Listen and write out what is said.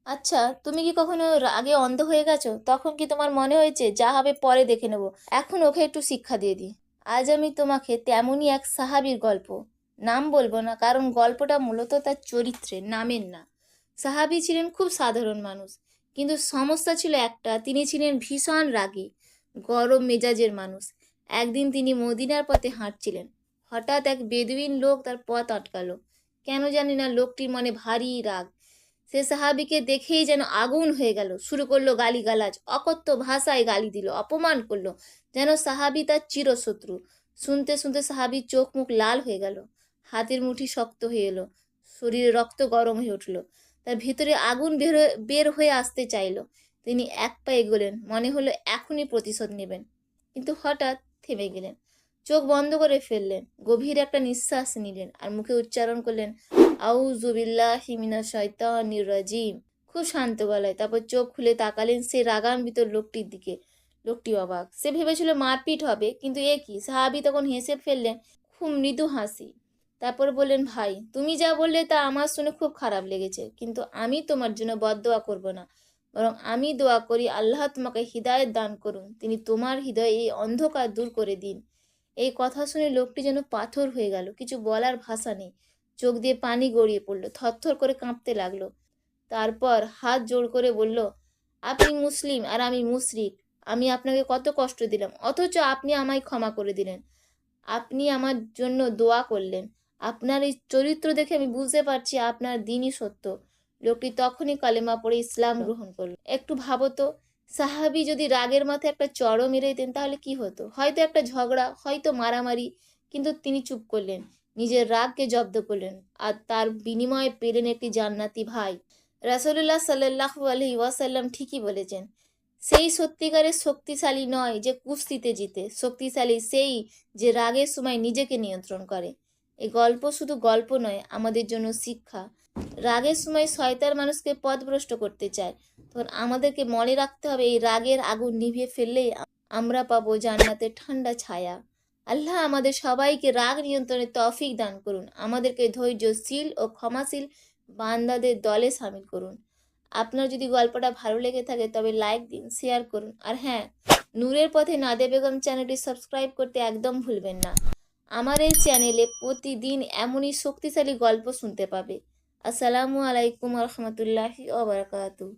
আচ্ছা, তুমি কি কখনো রাগে অন্ধ হয়ে গেছো? তখন কি তোমার মনে হয়েছে যা হবে পরে দেখে নেব? এখন ওকে একটু শিক্ষা দিয়ে দিই। আজ আমি তোমাকে তেমনই এক সাহাবীর গল্প, নাম বলবো না কারণ গল্পটা মূলত তার চরিত্রের, নামের না। সাহাবী ছিলেন খুব সাধারণ মানুষ, কিন্তু সমস্যা ছিল একটা, তিনি ছিলেন ভীষণ রাগী, গরম মেজাজের মানুষ। একদিন তিনি মদিনার পথে হাঁটছিলেন। হঠাৎ এক বেদুইন লোক তার পথ আটকালো। কেন জানি না লোকটির মনে ভারী রাগ। সে সাহাবীকে দেখেই যেন আগুন হয়ে গেল, শুরু করলো গালিগালাজ, অকথ্য ভাষায় গালি দিল, অপমান করলো, যেন সাহাবী তার চিরশত্রু। শুনতে শুনতে সাহাবীর চোখ মুখ লাল হয়ে গেল, হাতের মুঠি শক্ত হয়ে এলো, শরীরে রক্ত গরম হয়ে উঠল, তার ভিতরে আগুন বের হয়ে আসতে চাইলো। তিনি এক পা এগোলেন, মনে হলো এখনই প্রতিশোধ নেবেন, কিন্তু হঠাৎ থেমে গেলেন, চোখ বন্ধ করে ফেললেন, গভীর একটা নিঃশ্বাস নিলেন আর মুখে উচ্চারণ করলেন, আউযু বিল্লাহি মিনাশ শাইতানির রাজিম। খুব শান্ত গলায়। তারপর চোখ খুলে তাকালেন সেই রাগান্বিত লোকটির দিকে। লোকটি অবাক। সে ভেবেছিল মারপিট হবে, কিন্তু এ কি? সাহাবী তখন হেসে ফেললেন, খুব মৃদু হাসি। তারপর বললেন, ভাই, তুমি যা বললে তা আমার শুনে খুব খারাপ লেগেছে, কিন্তু আমি তোমার জন্য বদদোয়া করব না, বরং আমি দোয়া করি আল্লাহ তোমাকে হিদায়ত দান করুন, তিনি তোমার হৃদয়ে এই অন্ধকার দূর করে দিন। এই কথা শুনে লোকটি যেন পাথর হয়ে গেল, কিছু বলার ভাষা নেই, চোখ দিয়ে পানি গড়িয়ে পড়ল, থরথর করে কাঁপতে লাগলো। তারপর হাত জোড় করে বলল, আপনি মুসলিম আর আমি মুশরিক। আমি আপনাকে কত কষ্ট দিলাম, অথচ আপনি আমায় ক্ষমা করে দিলেন। আপনি আমার জন্য দোয়া করলেন। আপনার এই চরিত্র দেখে আমি বুঝতে পারছি আপনার দ্বীনই সত্য। লোকটি তখনই কালেমা পড়ে ইসলাম গ্রহণ করল। একটু ভাবো তো, সাহাবী যদি রাগের মাথায় একটা চড়ও মেরে দিতেন তাহলে কি হতো? হয়তো একটা ঝগড়া, হয়তো মারামারি, কিন্তু তিনি চুপ করলেন, নিজের রাগকে জব্দ করলেন, আর তার বিনিময়ে পেলেন একটি জান্নাতি ভাই। রাসূলুল্লাহ সাল্লাল্লাহু আলাইহি ওয়াসাল্লাম ঠিকই বলেছেন, সেই সত্যিকারের শক্তিশালী নয় যে কুস্তিতে জিতে, শক্তিশালী সেই যে রাগের সময় নিজেকে নিয়ন্ত্রণ করে। এই গল্প শুধু গল্প নয়, আমাদের জন্য শিক্ষা। রাগের সময় শয়তান মানুষকে পথভ্রষ্ট করতে চায়, তখন আমাদেরকে মনে রাখতে হবে এই রাগের আগুন নিভিয়ে ফেললেই আমরা পাবো জান্নাতের ঠান্ডা ছায়া। আল্লাহ আমাদের সবাইকে রাগ নিয়ন্ত্রণের তৌফিক দান করুন, আমাদেরকে ধৈর্যশীল ও ক্ষমাশীল বান্দাদের দলে সামিল করুন। আপনার যদি গল্পটা ভালো লেগে থাকে তবে লাইক দিন, শেয়ার করুন, আর হ্যাঁ, নূরের পথে নাদিয়া বেগম চ্যানেলটি সাবস্ক্রাইব করতে একদম ভুলবেন না। আমার এই চ্যানেলে প্রতিদিন এমনই শক্তিশালী গল্প শুনতে পাবে। আসসালামু আলাইকুম রহমতুল্লাহি ওয়া বারাকাতুহু।